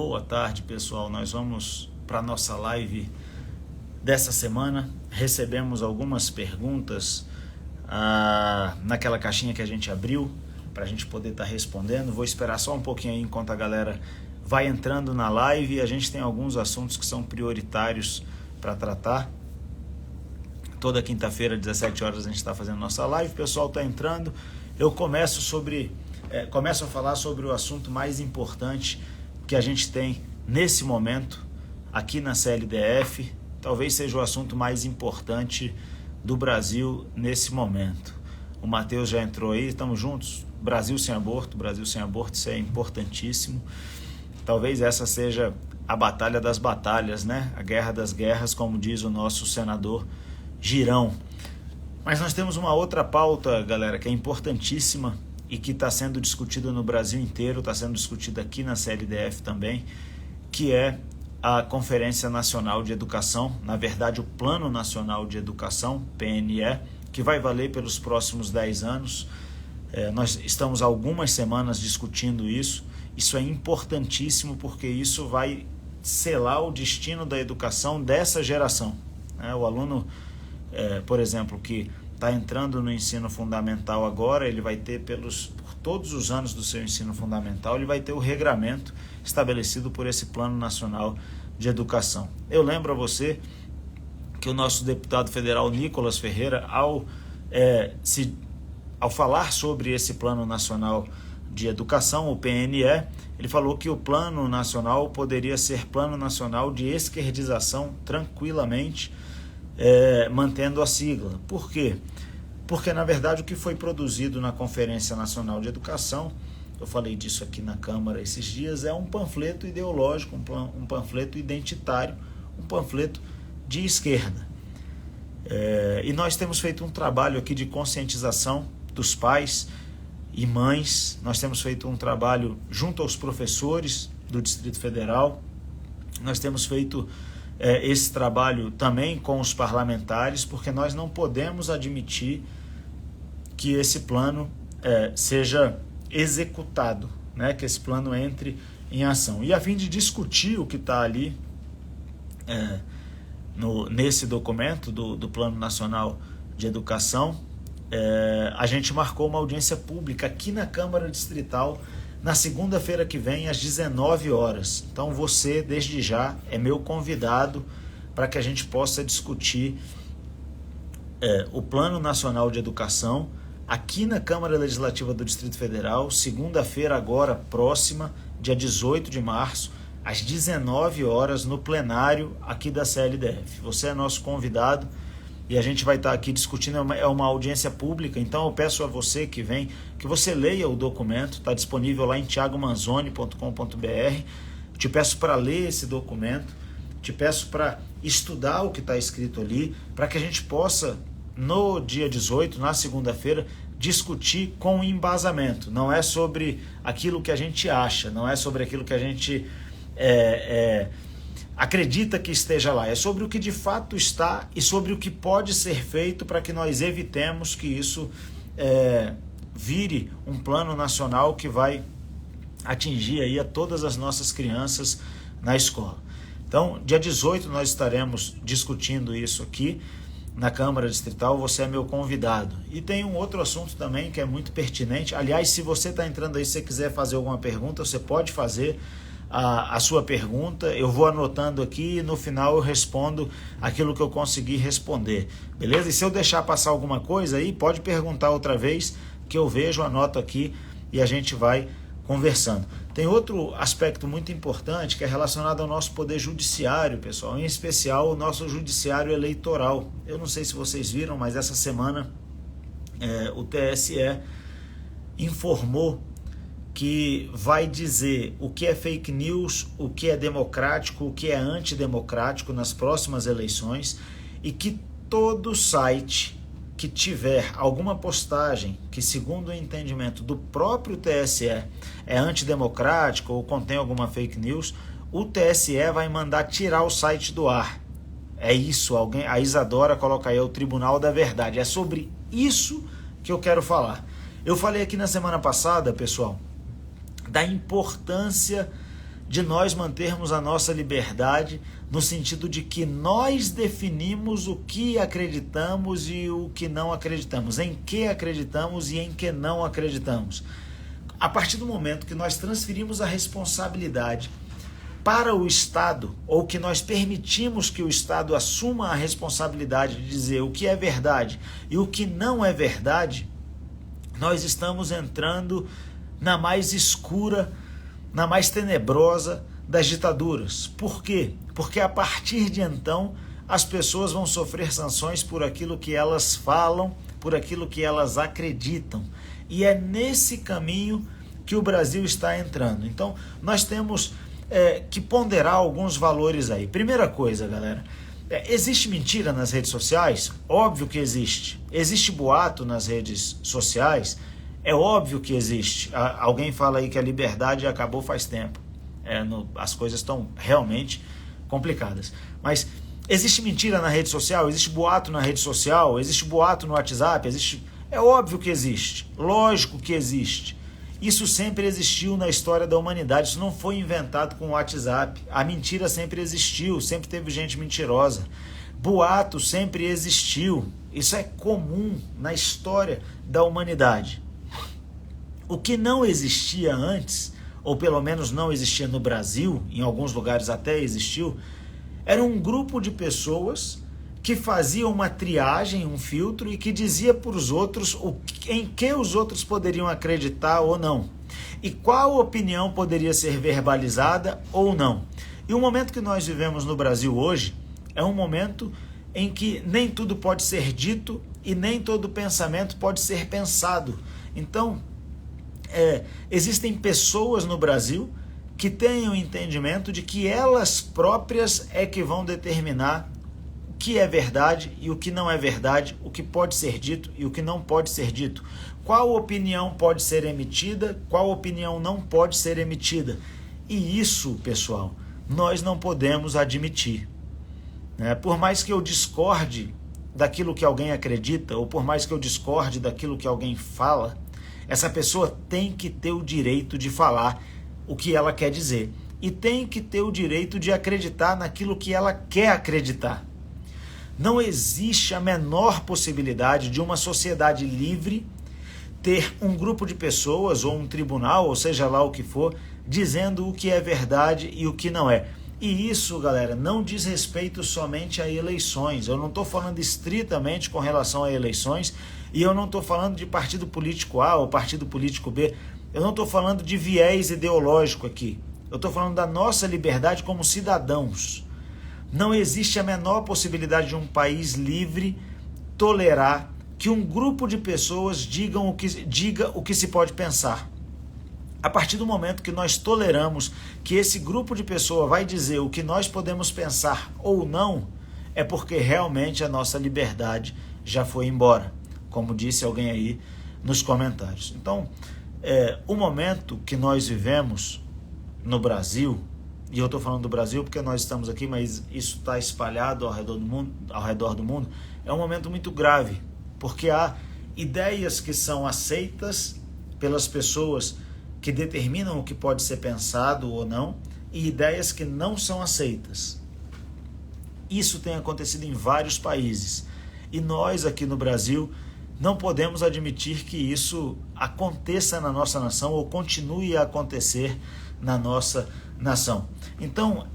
Boa tarde, pessoal. Nós vamos para a nossa live dessa semana. Recebemos algumas perguntas naquela caixinha que a gente abriu para a gente poder estar respondendo. Vou esperar só um pouquinho aí enquanto a galera vai entrando na live. A gente tem alguns assuntos que são prioritários para tratar. Toda quinta-feira, 17 horas, a gente está fazendo nossa live. O pessoal está entrando. Eu começo a falar sobre o assunto mais importante que a gente tem nesse momento aqui na CLDF. Talvez seja o assunto mais importante do Brasil nesse momento. O Matheus já entrou aí, estamos juntos. Brasil sem aborto, isso é importantíssimo. Talvez essa seja a batalha das batalhas, né? A guerra das guerras, como diz o nosso senador Girão. Mas nós temos uma outra pauta, galera, que é importantíssima e que está sendo discutida no Brasil inteiro, está sendo discutida aqui na CLDF também, que é a Conferência Nacional de Educação, na verdade o Plano Nacional de Educação, PNE, que vai valer pelos próximos 10 anos. Nós estamos há algumas semanas discutindo isso. Isso é importantíssimo porque isso vai selar o destino da educação dessa geração. O aluno, por exemplo, que está entrando no ensino fundamental agora, ele vai ter por todos os anos do seu ensino fundamental, ele vai ter o regramento estabelecido por esse Plano Nacional de Educação. Eu lembro a você que o nosso deputado federal Nicolas Ferreira, ao falar sobre esse Plano Nacional de Educação, o PNE, ele falou que o Plano Nacional poderia ser Plano Nacional de Esquerdização tranquilamente, mantendo a sigla. Por quê? Porque, na verdade, o que foi produzido na Conferência Nacional de Educação, eu falei disso aqui na Câmara esses dias, é um panfleto ideológico, um panfleto identitário, um panfleto de esquerda. E nós temos feito um trabalho aqui de conscientização dos pais e mães, nós temos feito um trabalho junto aos professores do Distrito Federal, nós temos feito esse trabalho também com os parlamentares, porque nós não podemos admitir que esse plano seja executado, né? Que esse plano entre em ação. E a fim de discutir o que está ali nesse documento do Plano Nacional de Educação, a gente marcou uma audiência pública aqui na Câmara Distrital na segunda-feira que vem, às 19 horas. Então você, desde já, é meu convidado para que a gente possa discutir o Plano Nacional de Educação aqui na Câmara Legislativa do Distrito Federal, segunda-feira agora próxima, dia 18 de março, às 19 horas, no plenário aqui da CLDF. Você é nosso convidado e a gente vai estar aqui discutindo, é uma audiência pública, então eu peço a você que vem, que você leia o documento, está disponível lá em thiagomanzoni.com.br, te peço para ler esse documento, te peço para estudar o que está escrito ali, para que a gente possa, no dia 18, na segunda-feira, discutir com embasamento. Não é sobre aquilo que a gente acha, não é sobre aquilo que a gente acredita que esteja lá, é sobre o que de fato está e sobre o que pode ser feito para que nós evitemos que isso vire um plano nacional que vai atingir aí a todas as nossas crianças na escola. Então, dia 18 nós estaremos discutindo isso aqui na Câmara Distrital, você é meu convidado. E tem um outro assunto também que é muito pertinente. Aliás, se você está entrando aí, se você quiser fazer alguma pergunta, você pode fazer a sua pergunta, eu vou anotando aqui e no final eu respondo aquilo que eu conseguir responder, beleza? E se eu deixar passar alguma coisa aí, pode perguntar outra vez que eu vejo, anoto aqui e a gente vai conversando. Tem outro aspecto muito importante que é relacionado ao nosso poder judiciário, pessoal, em especial o nosso judiciário eleitoral. Eu não sei se vocês viram, mas essa semana o TSE informou que vai dizer o que é fake news, o que é democrático, o que é antidemocrático nas próximas eleições, e que todo site que tiver alguma postagem que, segundo o entendimento do próprio TSE, é antidemocrático ou contém alguma fake news, o TSE vai mandar tirar o site do ar. É isso, a Isadora coloca aí, o Tribunal da Verdade. É sobre isso que eu quero falar. Eu falei aqui na semana passada, pessoal, da importância de nós mantermos a nossa liberdade no sentido de que nós definimos o que acreditamos e o que não acreditamos, em que acreditamos e em que não acreditamos. A partir do momento que nós transferimos a responsabilidade para o Estado, ou que nós permitimos que o Estado assuma a responsabilidade de dizer o que é verdade e o que não é verdade, nós estamos entrando na mais escura, na mais tenebrosa das ditaduras. Por quê? Porque a partir de então as pessoas vão sofrer sanções por aquilo que elas falam, por aquilo que elas acreditam. E é nesse caminho que o Brasil está entrando. Então nós temos que ponderar alguns valores aí. Primeira coisa, galera, existe mentira nas redes sociais? Óbvio que existe. Existe boato nas redes sociais? É óbvio que existe. Alguém fala aí que a liberdade acabou faz tempo. As coisas estão realmente complicadas. Mas existe mentira na rede social? Existe boato na rede social? Existe boato no WhatsApp? É óbvio que existe. Lógico que existe. Isso sempre existiu na história da humanidade. Isso não foi inventado com o WhatsApp. A mentira sempre existiu. Sempre teve gente mentirosa. Boato sempre existiu. Isso é comum na história da humanidade. O que não existia antes, ou pelo menos não existia no Brasil, em alguns lugares até existiu, era um grupo de pessoas que fazia uma triagem, um filtro, e que dizia para os outros em que os outros poderiam acreditar ou não, e qual opinião poderia ser verbalizada ou não. E o momento que nós vivemos no Brasil hoje é um momento em que nem tudo pode ser dito e nem todo pensamento pode ser pensado. Então, existem pessoas no Brasil que têm o entendimento de que elas próprias é que vão determinar o que é verdade e o que não é verdade, o que pode ser dito e o que não pode ser dito, qual opinião pode ser emitida, qual opinião não pode ser emitida. E isso, pessoal, nós não podemos admitir. Por mais que eu discorde daquilo que alguém acredita, ou por mais que eu discorde daquilo que alguém fala, essa pessoa tem que ter o direito de falar o que ela quer dizer. E tem que ter o direito de acreditar naquilo que ela quer acreditar. Não existe a menor possibilidade de uma sociedade livre ter um grupo de pessoas ou um tribunal, ou seja lá o que for, dizendo o que é verdade e o que não é. E isso, galera, não diz respeito somente a eleições. Eu não estou falando estritamente com relação a eleições, e eu não estou falando de partido político A ou partido político B. Eu não estou falando de viés ideológico aqui. Eu estou falando da nossa liberdade como cidadãos. Não existe a menor possibilidade de um país livre tolerar que um grupo de pessoas diga o que se pode pensar. A partir do momento que nós toleramos que esse grupo de pessoas vai dizer o que nós podemos pensar ou não, é porque realmente a nossa liberdade já foi embora, como disse alguém aí nos comentários. Então, o momento que nós vivemos no Brasil, e eu estou falando do Brasil porque nós estamos aqui, mas isso está espalhado ao redor do mundo, é um momento muito grave, porque há ideias que são aceitas pelas pessoas que determinam o que pode ser pensado ou não, e ideias que não são aceitas. Isso tem acontecido em vários países, e nós aqui no Brasil não podemos admitir que isso aconteça na nossa nação ou continue a acontecer na nossa nação. Então,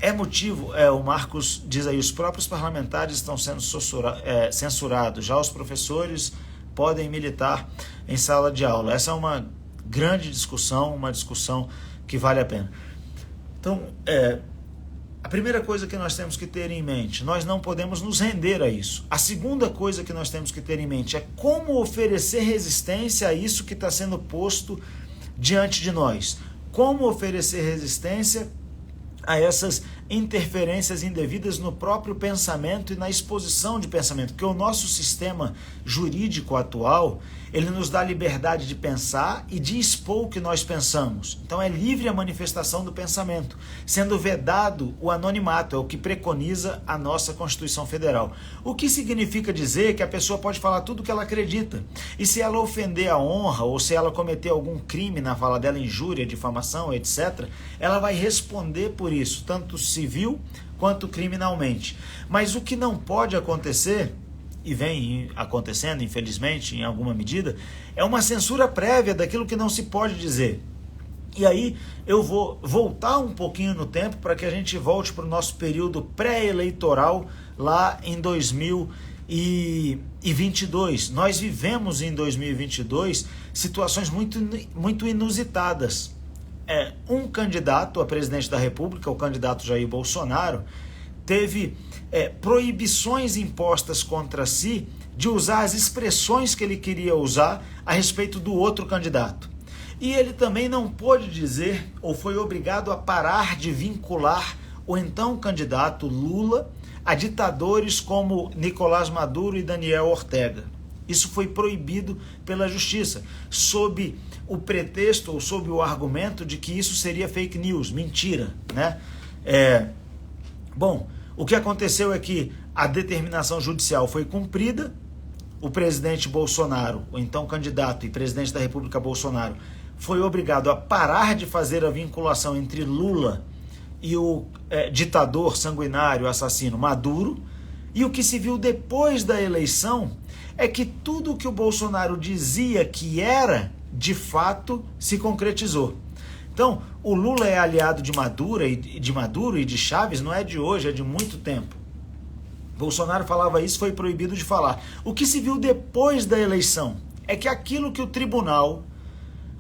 o Marcos diz aí, os próprios parlamentares estão sendo censurados, já os professores podem militar em sala de aula. Essa é uma grande discussão, uma discussão que vale a pena. Então, a primeira coisa que nós temos que ter em mente, nós não podemos nos render a isso. A segunda coisa que nós temos que ter em mente é como oferecer resistência a isso que está sendo posto diante de nós. Como oferecer resistência a essas interferências indevidas no próprio pensamento e na exposição de pensamento, porque o nosso sistema jurídico atual, ele nos dá liberdade de pensar e de expor o que nós pensamos. Então é livre a manifestação do pensamento, sendo vedado o anonimato, é o que preconiza a nossa Constituição Federal. O que significa dizer que a pessoa pode falar tudo o que ela acredita, e se ela ofender a honra, ou se ela cometer algum crime na fala dela, injúria, difamação, etc., ela vai responder por isso, tanto civil quanto criminalmente. Mas o que não pode acontecer, e vem acontecendo, infelizmente, em alguma medida, é uma censura prévia daquilo que não se pode dizer. E aí eu vou voltar um pouquinho no tempo para que a gente volte para o nosso período pré-eleitoral lá em 2022. Nós vivemos em 2022 situações muito inusitadas. Um candidato a presidente da República, o candidato Jair Bolsonaro, teve proibições impostas contra si de usar as expressões que ele queria usar a respeito do outro candidato. E ele também não pôde dizer, ou foi obrigado a parar de vincular o então candidato Lula a ditadores como Nicolás Maduro e Daniel Ortega. Isso foi proibido pela justiça, sob o pretexto ou sob o argumento de que isso seria fake news, mentira, né? Bom, o que aconteceu é que a determinação judicial foi cumprida, o presidente Bolsonaro, o então candidato e presidente da República Bolsonaro, foi obrigado a parar de fazer a vinculação entre Lula e o ditador sanguinário, assassino Maduro, e o que se viu depois da eleição é que tudo o que o Bolsonaro dizia que era, de fato, se concretizou. Então, o Lula é aliado de Maduro e de Chaves, não é de hoje, é de muito tempo. Bolsonaro falava isso, foi proibido de falar. O que se viu depois da eleição é que aquilo que o tribunal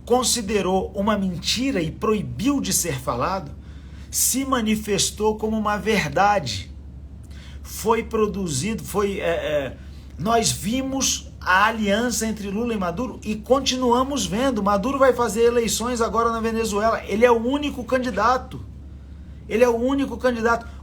considerou uma mentira e proibiu de ser falado, se manifestou como uma verdade. Foi produzido, nós vimos a aliança entre Lula e Maduro e continuamos vendo. Maduro vai fazer eleições agora na Venezuela. Ele é o único candidato.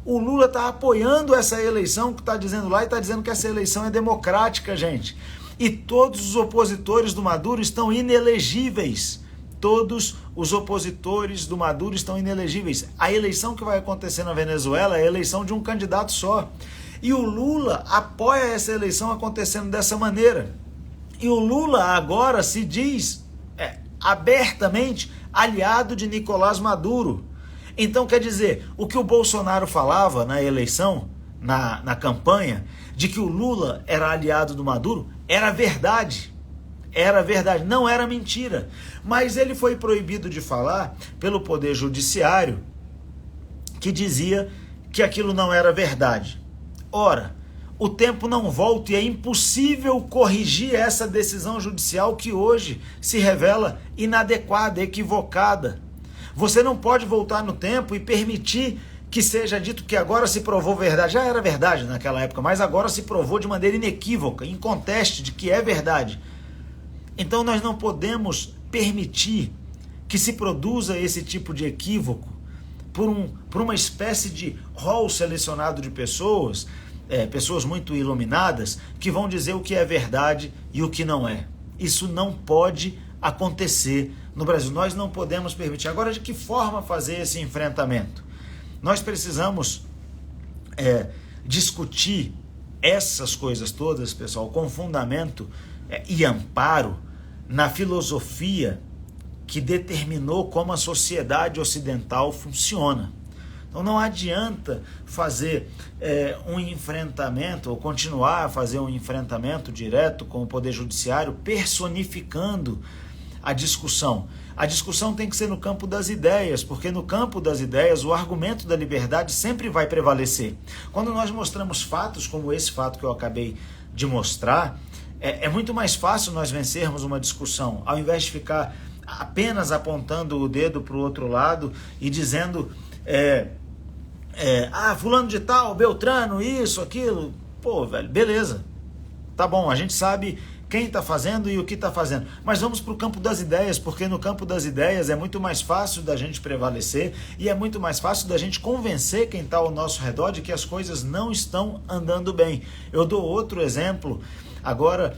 O Lula está apoiando essa eleição que está dizendo lá e está dizendo que essa eleição é democrática, gente. E todos os opositores do Maduro estão inelegíveis. Todos os opositores do Maduro estão inelegíveis. A eleição que vai acontecer na Venezuela é a eleição de um candidato só. E o Lula apoia essa eleição acontecendo dessa maneira. E o Lula agora se diz abertamente aliado de Nicolás Maduro. Então, quer dizer, o que o Bolsonaro falava na eleição, na campanha, de que o Lula era aliado do Maduro, era verdade. Era verdade, não era mentira. Mas ele foi proibido de falar pelo Poder Judiciário, que dizia que aquilo não era verdade. Ora, o tempo não volta e é impossível corrigir essa decisão judicial que hoje se revela inadequada, equivocada. Você não pode voltar no tempo e permitir que seja dito que agora se provou verdade. Já era verdade naquela época, mas agora se provou de maneira inequívoca, inconteste de que é verdade. Então nós não podemos permitir que se produza esse tipo de equívoco por uma espécie de rol selecionado de pessoas, pessoas muito iluminadas, que vão dizer o que é verdade e o que não é. Isso não pode acontecer no Brasil. Nós não podemos permitir. Agora, de que forma fazer esse enfrentamento? Nós precisamos discutir essas coisas todas, pessoal, com fundamento e amparo na filosofia que determinou como a sociedade ocidental funciona. Então não adianta fazer um enfrentamento, ou continuar a fazer um enfrentamento direto com o Poder Judiciário, personificando a discussão. A discussão tem que ser no campo das ideias, porque no campo das ideias o argumento da liberdade sempre vai prevalecer. Quando nós mostramos fatos como esse fato que eu acabei de mostrar, é muito mais fácil nós vencermos uma discussão, ao invés de ficar apenas apontando o dedo para o outro lado e dizendo fulano de tal, Beltrano, isso, aquilo. Pô, velho, beleza. Tá bom, a gente sabe quem está fazendo e o que está fazendo. Mas vamos para o campo das ideias, porque no campo das ideias é muito mais fácil da gente prevalecer e é muito mais fácil da gente convencer quem está ao nosso redor de que as coisas não estão andando bem. Eu dou outro exemplo, agora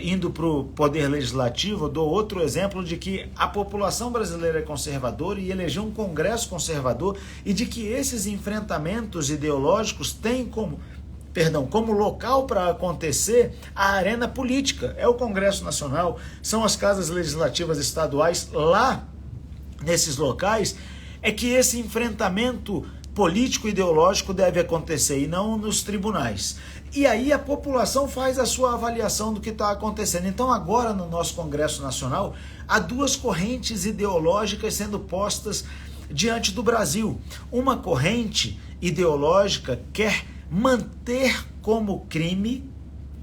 indo para o poder legislativo, eu dou outro exemplo de que a população brasileira é conservadora e elegeu um Congresso conservador e de que esses enfrentamentos ideológicos têm como local para acontecer a arena política. É o Congresso Nacional, são as casas legislativas estaduais, lá nesses locais é que esse enfrentamento político-ideológico deve acontecer e não nos tribunais. E aí a população faz a sua avaliação do que está acontecendo. Então agora no nosso Congresso Nacional há duas correntes ideológicas sendo postas diante do Brasil. Uma corrente ideológica quer manter como crime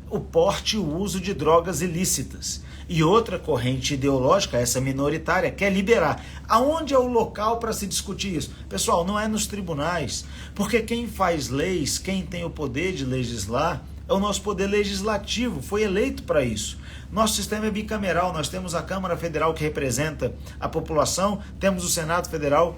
o porte e o uso de drogas ilícitas. E outra corrente ideológica, essa minoritária, quer liberar. Aonde é o local para se discutir isso? Pessoal, não é nos tribunais, porque quem faz leis, quem tem o poder de legislar, é o nosso poder legislativo, foi eleito para isso. Nosso sistema é bicameral, nós temos a Câmara Federal que representa a população, temos o Senado Federal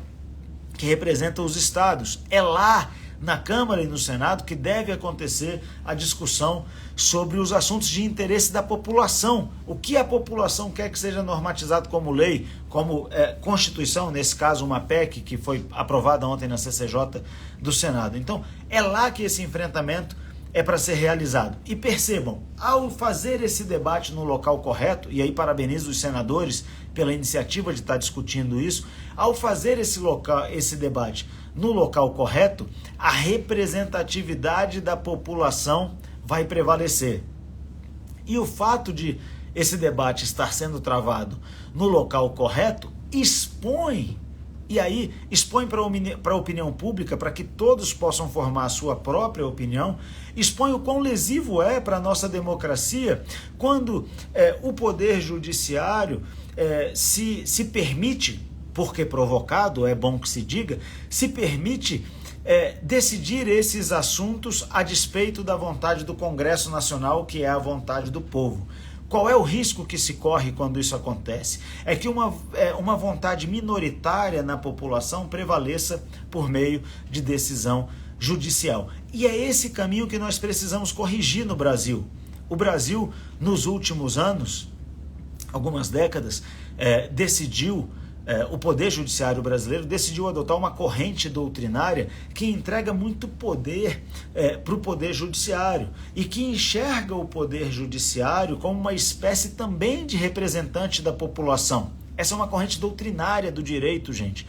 que representa os estados. É lá na Câmara e no Senado que deve acontecer a discussão sobre os assuntos de interesse da população. O que a população quer que seja normatizado como lei, como Constituição, nesse caso uma PEC que foi aprovada ontem na CCJ do Senado. Então, é lá que esse enfrentamento é para ser realizado. E percebam, ao fazer esse debate no local correto, e aí parabenizo os senadores pela iniciativa de estar discutindo isso, ao fazer esse debate no local correto, a representatividade da população vai prevalecer. E o fato de esse debate estar sendo travado no local correto expõe para a opinião pública, para que todos possam formar a sua própria opinião, expõe o quão lesivo é para a nossa democracia quando o poder judiciário se permite, porque provocado, é bom que se diga, se permite decidir esses assuntos a despeito da vontade do Congresso Nacional, que é a vontade do povo. Qual é o risco que se corre quando isso acontece? É que uma vontade minoritária na população prevaleça por meio de decisão judicial. E é esse caminho que nós precisamos corrigir no Brasil. O Brasil, nos últimos anos, algumas décadas, o Poder Judiciário brasileiro decidiu adotar uma corrente doutrinária que entrega muito poder para o Poder Judiciário e que enxerga o Poder Judiciário como uma espécie também de representante da população. Essa é uma corrente doutrinária do direito, gente.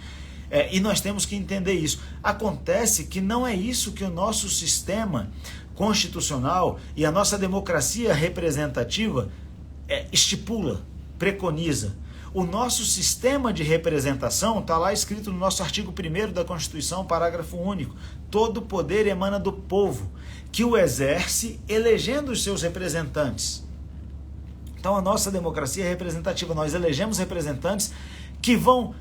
E nós temos que entender isso. Acontece que não é isso que o nosso sistema constitucional e a nossa democracia representativa estipula, preconiza. O nosso sistema de representação está lá escrito no nosso artigo 1º da Constituição, parágrafo único. Todo poder emana do povo, que o exerce elegendo os seus representantes. Então a nossa democracia é representativa. Nós elegemos representantes que vão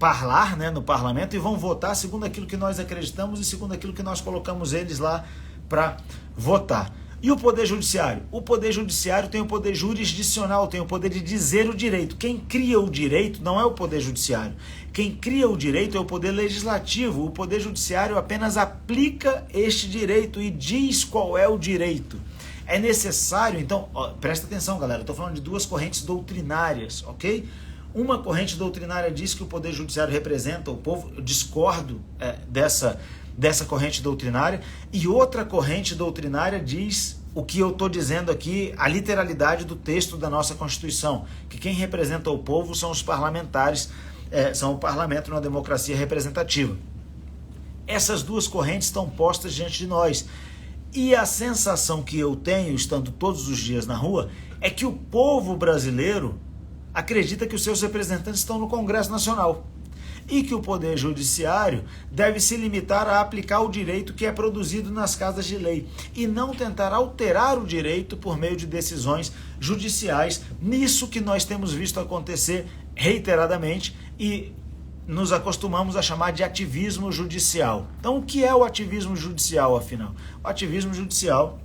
falar no parlamento e vão votar segundo aquilo que nós acreditamos e segundo aquilo que nós colocamos eles lá para votar. E o Poder Judiciário? O Poder Judiciário tem o poder jurisdicional, tem o poder de dizer o direito. Quem cria o direito não é o Poder Judiciário. Quem cria o direito é o Poder Legislativo. O Poder Judiciário apenas aplica este direito e diz qual é o direito. É necessário, então, presta atenção, galera, eu estou falando de duas correntes doutrinárias, ok? Uma corrente doutrinária diz que o Poder Judiciário representa o povo, eu discordo dessa corrente doutrinária, e outra corrente doutrinária diz o que eu estou dizendo aqui, a literalidade do texto da nossa Constituição, que quem representa o povo são os parlamentares, são o parlamento numa democracia representativa. Essas duas correntes estão postas diante de nós, e a sensação que eu tenho, estando todos os dias na rua, é que o povo brasileiro acredita que os seus representantes estão no Congresso Nacional e que o Poder Judiciário deve se limitar a aplicar o direito que é produzido nas casas de lei e não tentar alterar o direito por meio de decisões judiciais, nisso que nós temos visto acontecer reiteradamente e nos acostumamos a chamar de ativismo judicial. Então, o que é o ativismo judicial, afinal? O ativismo judicial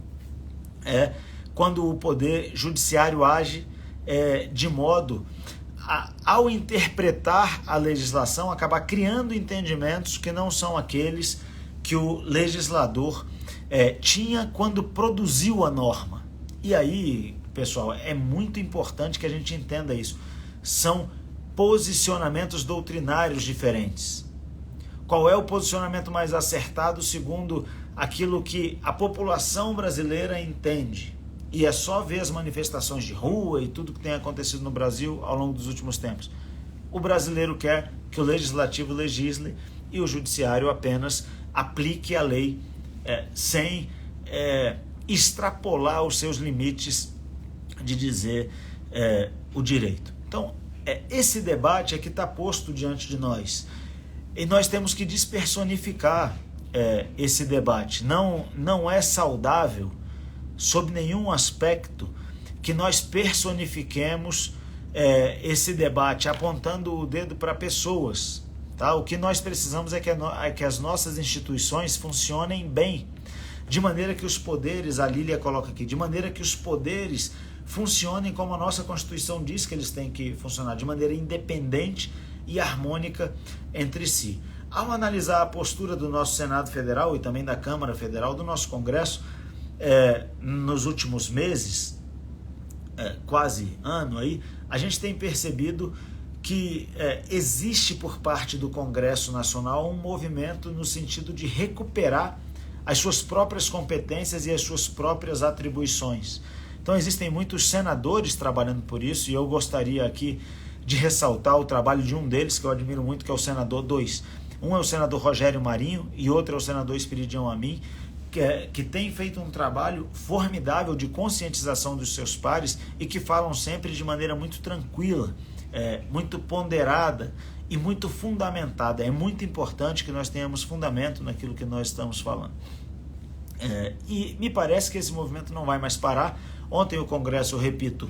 é quando o poder judiciário age de modo ao interpretar a legislação, acabar criando entendimentos que não são aqueles que o legislador tinha quando produziu a norma. E aí, pessoal, é muito importante que a gente entenda isso. São posicionamentos doutrinários diferentes. Qual é o posicionamento mais acertado segundo aquilo que a população brasileira entende? E é só ver as manifestações de rua e tudo que tem acontecido no Brasil ao longo dos últimos tempos. O brasileiro quer que o legislativo legisle e o judiciário apenas aplique a lei sem extrapolar os seus limites de dizer o direito. Então, esse debate é que está posto diante de nós. E nós temos que despersonificar esse debate. Não é saudável, sob nenhum aspecto, que nós personifiquemos esse debate apontando o dedo para pessoas. Tá? O que nós precisamos é que as nossas instituições funcionem bem, de maneira que os poderes, a Lília coloca aqui, de maneira que os poderes funcionem como a nossa Constituição diz que eles têm que funcionar, de maneira independente e harmônica entre si. Ao analisar a postura do nosso Senado Federal e também da Câmara Federal, do nosso Congresso, nos últimos meses, quase ano aí, a gente tem percebido que existe por parte do Congresso Nacional um movimento no sentido de recuperar as suas próprias competências e as suas próprias atribuições. Então existem muitos senadores trabalhando por isso, e eu gostaria aqui de ressaltar o trabalho de um deles, que eu admiro muito, que é o senador 2. Um é o senador Rogério Marinho e outro é o senador Espiridião Amin, que tem feito um trabalho formidável de conscientização dos seus pares e que falam sempre de maneira muito tranquila, muito ponderada e muito fundamentada. É muito importante que nós tenhamos fundamento naquilo que nós estamos falando. E me parece que esse movimento não vai mais parar. Ontem o Congresso, eu repito,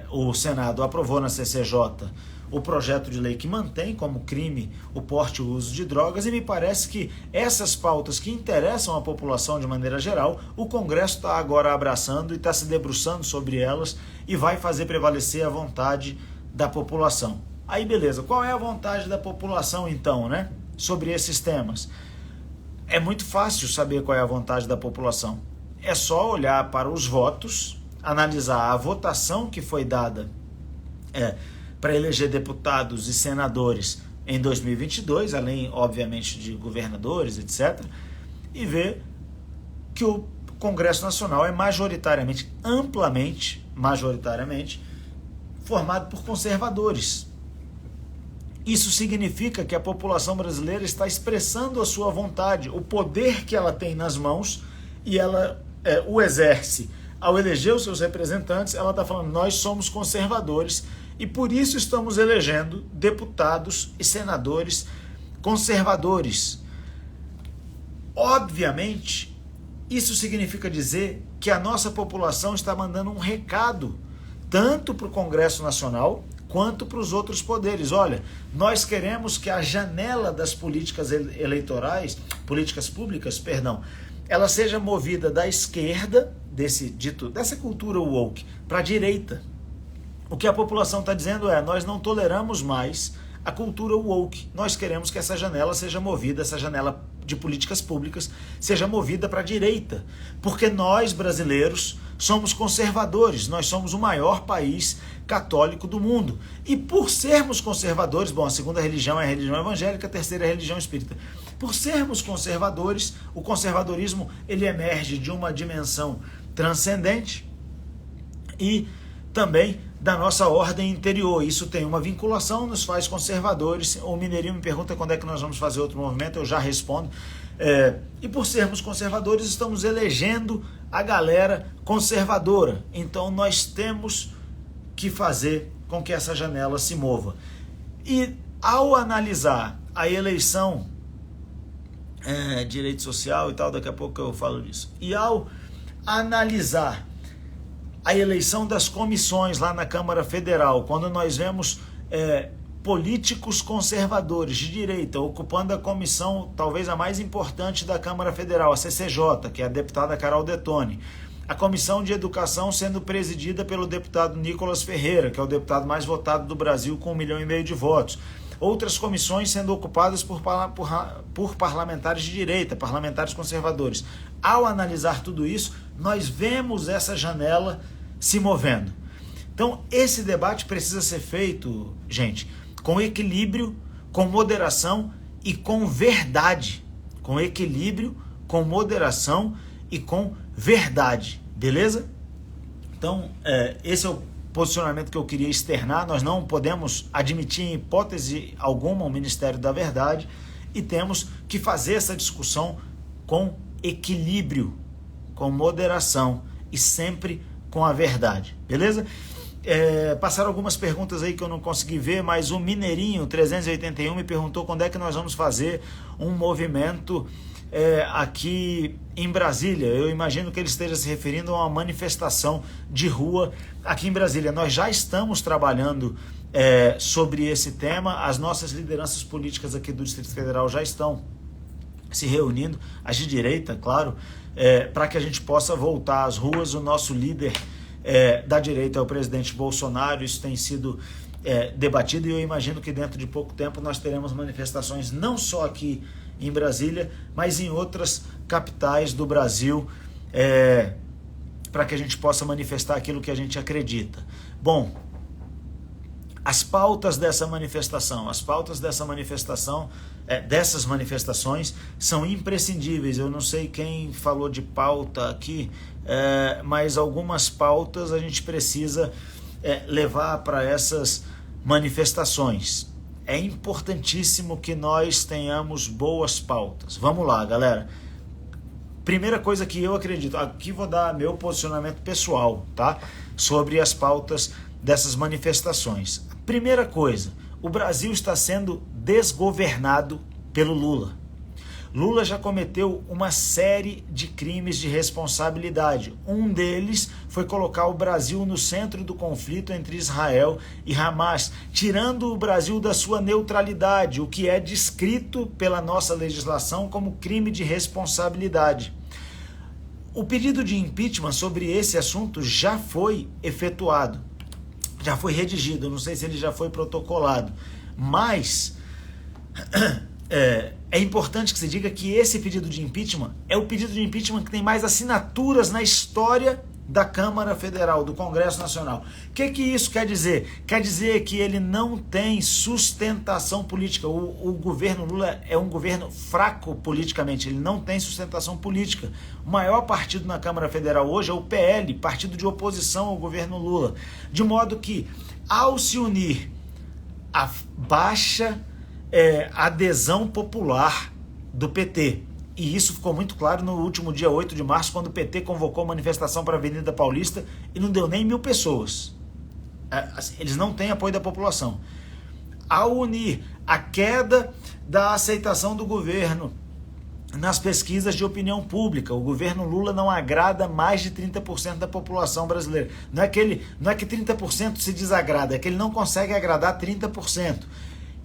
o Senado aprovou na CCJ o projeto de lei que mantém como crime o porte e o uso de drogas, e me parece que essas pautas que interessam a população de maneira geral, o Congresso está agora abraçando e está se debruçando sobre elas e vai fazer prevalecer a vontade da população. Aí beleza, qual é a vontade da população então, né, sobre esses temas? É muito fácil saber qual é a vontade da população. É só olhar para os votos, analisar a votação que foi dada para eleger deputados e senadores em 2022, além, obviamente, de governadores, etc., e ver que o Congresso Nacional é majoritariamente, amplamente, formado por conservadores. Isso significa que a população brasileira está expressando a sua vontade, o poder que ela tem nas mãos, e ela o exerce. Ao eleger os seus representantes, ela está falando, nós somos conservadores, e por isso estamos elegendo deputados e senadores conservadores. Obviamente, isso significa dizer que a nossa população está mandando um recado, tanto para o Congresso Nacional, quanto para os outros poderes. Olha, nós queremos que a janela das políticas públicas, ela seja movida da esquerda, dessa cultura woke, para a direita. O que a população está dizendo nós não toleramos mais a cultura woke. Nós queremos que essa janela seja movida, essa janela de políticas públicas, seja movida para a direita. Porque nós, brasileiros, somos conservadores. Nós somos o maior país católico do mundo. E por sermos conservadores, a segunda religião é a religião evangélica, a terceira é a religião espírita. Por sermos conservadores, o conservadorismo ele emerge de uma dimensão transcendente e também da nossa ordem interior. Isso tem uma vinculação, nos faz conservadores. O Mineirinho me pergunta quando é que nós vamos fazer outro movimento, eu já respondo. E por sermos conservadores, estamos elegendo a galera conservadora. Então nós temos que fazer com que essa janela se mova. E ao analisar a eleição, direito social e tal, daqui a pouco eu falo disso, e ao analisar a eleição das comissões lá na Câmara Federal, quando nós vemos políticos conservadores de direita ocupando a comissão talvez a mais importante da Câmara Federal, a CCJ, que é a deputada Carol Detoni, A Comissão de Educação sendo presidida pelo deputado Nicolas Ferreira, que é o deputado mais votado do Brasil, com 1,5 milhão de votos. Outras comissões sendo ocupadas por parlamentares de direita, parlamentares conservadores. Ao analisar tudo isso, nós vemos essa janela se movendo. Então, esse debate precisa ser feito, gente, com equilíbrio, com moderação e com verdade. Com equilíbrio, com moderação e com verdade, beleza? Então, esse é o posicionamento que eu queria externar. Nós não podemos admitir em hipótese alguma o Ministério da Verdade e temos que fazer essa discussão com equilíbrio, com moderação e sempre com a verdade, beleza? Passaram algumas perguntas aí que eu não consegui ver, mas o Mineirinho 381 me perguntou quando é que nós vamos fazer um movimento aqui em Brasília. Eu imagino que ele esteja se referindo a uma manifestação de rua aqui em Brasília. Nós já estamos trabalhando sobre esse tema, as nossas lideranças políticas aqui do Distrito Federal já estão se reunindo, as de direita, claro, para que a gente possa voltar às ruas. O nosso líder da direita é o presidente Bolsonaro, isso tem sido debatido e eu imagino que dentro de pouco tempo nós teremos manifestações não só aqui em Brasília, mas em outras capitais do Brasil, para que a gente possa manifestar aquilo que a gente acredita. Bom, as pautas dessa manifestação, dessas manifestações são imprescindíveis. Eu não sei quem falou de pauta aqui, mas algumas pautas a gente precisa levar para essas manifestações. É importantíssimo que nós tenhamos boas pautas. Vamos lá, galera. Primeira coisa que eu acredito, aqui vou dar meu posicionamento pessoal, tá? Sobre as pautas dessas manifestações. Primeira coisa, o Brasil está sendo desgovernado pelo Lula. Lula já cometeu uma série de crimes de responsabilidade. Um deles foi colocar o Brasil no centro do conflito entre Israel e Hamas, tirando o Brasil da sua neutralidade, o que é descrito pela nossa legislação como crime de responsabilidade. O pedido de impeachment sobre esse assunto já foi efetuado, já foi redigido, não sei se ele já foi protocolado, mas é importante que se diga que esse pedido de impeachment é o pedido de impeachment que tem mais assinaturas na história da Câmara Federal, do Congresso Nacional. O que isso quer dizer? Quer dizer que ele não tem sustentação política. O governo Lula é um governo fraco politicamente, ele não tem sustentação política. O maior partido na Câmara Federal hoje é o PL, partido de oposição ao governo Lula. De modo que, ao se unir a baixa adesão popular do PT, e isso ficou muito claro no último dia 8 de março, quando o PT convocou manifestação para a Avenida Paulista e não deu nem 1.000 pessoas. Eles não têm apoio da população. Ao unir a queda da aceitação do governo nas pesquisas de opinião pública, o governo Lula não agrada mais de 30% da população brasileira. Não é que 30% se desagrada, é que ele não consegue agradar 30%.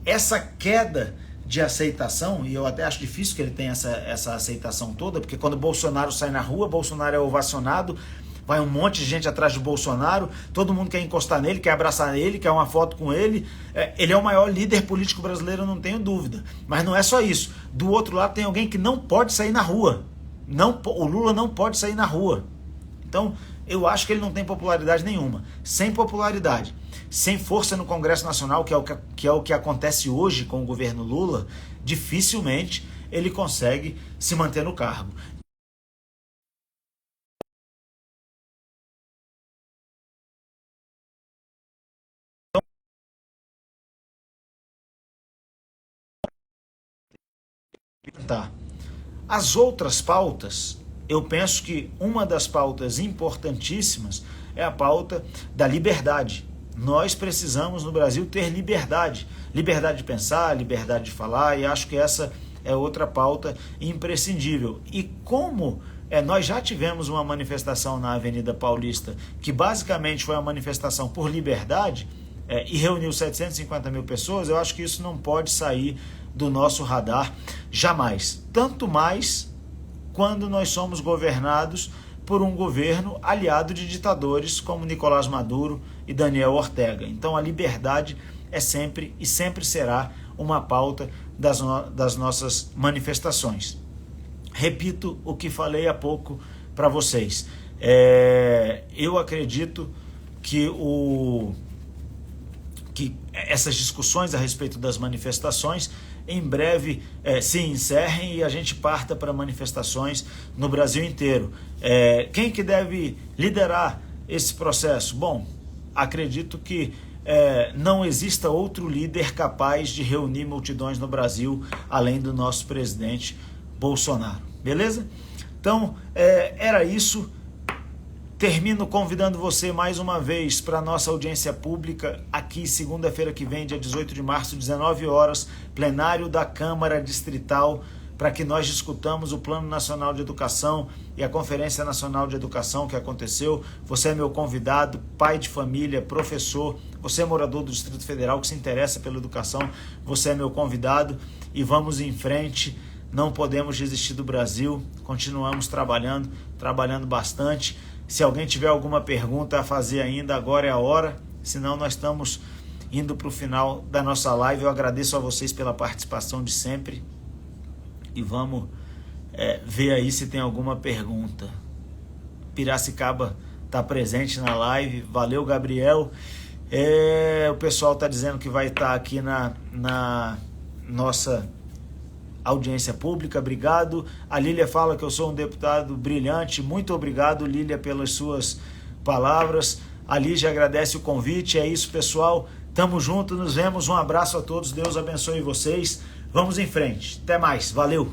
Essa queda de aceitação, e eu até acho difícil que ele tenha essa aceitação toda, porque quando Bolsonaro sai na rua, Bolsonaro é ovacionado, vai um monte de gente atrás de Bolsonaro, todo mundo quer encostar nele, quer abraçar ele, quer uma foto com ele. Ele é o maior líder político brasileiro, não tenho dúvida. Mas não é só isso. Do outro lado tem alguém que não pode sair na rua. O Lula não pode sair na rua. Então, eu acho que ele não tem popularidade nenhuma. Sem popularidade, sem força no Congresso Nacional, que é o que acontece hoje com o governo Lula, dificilmente ele consegue se manter no cargo. Tá. As outras pautas, eu penso que uma das pautas importantíssimas é a pauta da liberdade. Nós precisamos no Brasil ter liberdade. Liberdade de pensar, liberdade de falar, e acho que essa é outra pauta imprescindível. E como nós já tivemos uma manifestação na Avenida Paulista, que basicamente foi uma manifestação por liberdade, e reuniu 750.000 pessoas, eu acho que isso não pode sair do nosso radar jamais. Tanto mais quando nós somos governados por um governo aliado de ditadores como Nicolás Maduro e Daniel Ortega. Então a liberdade é sempre e sempre será uma pauta das nossas manifestações. Repito o que falei há pouco para vocês. Eu acredito que essas discussões a respeito das manifestações em breve se encerrem e a gente parta para manifestações no Brasil inteiro. Quem que deve liderar esse processo? Bom, acredito que não exista outro líder capaz de reunir multidões no Brasil além do nosso presidente Bolsonaro. Beleza? Então, era isso. Termino convidando você mais uma vez para a nossa audiência pública aqui segunda-feira que vem, dia 18 de março, 19 horas, plenário da Câmara Distrital, para que nós discutamos o Plano Nacional de Educação e a Conferência Nacional de Educação que aconteceu. Você é meu convidado, pai de família, professor, você é morador do Distrito Federal que se interessa pela educação, você é meu convidado e vamos em frente. Não podemos desistir do Brasil, continuamos trabalhando bastante. Se alguém tiver alguma pergunta a fazer ainda, agora é a hora, senão nós estamos indo para o final da nossa live. Eu agradeço a vocês pela participação de sempre e vamos ver aí se tem alguma pergunta. Piracicaba está presente na live, valeu Gabriel. O pessoal está dizendo que vai estar aqui na nossa audiência pública, obrigado. A Lília fala que eu sou um deputado brilhante, muito obrigado Lília pelas suas palavras. A Lígia agradece o convite, é isso pessoal, tamo junto, nos vemos, um abraço a todos, Deus abençoe vocês, vamos em frente, até mais, valeu!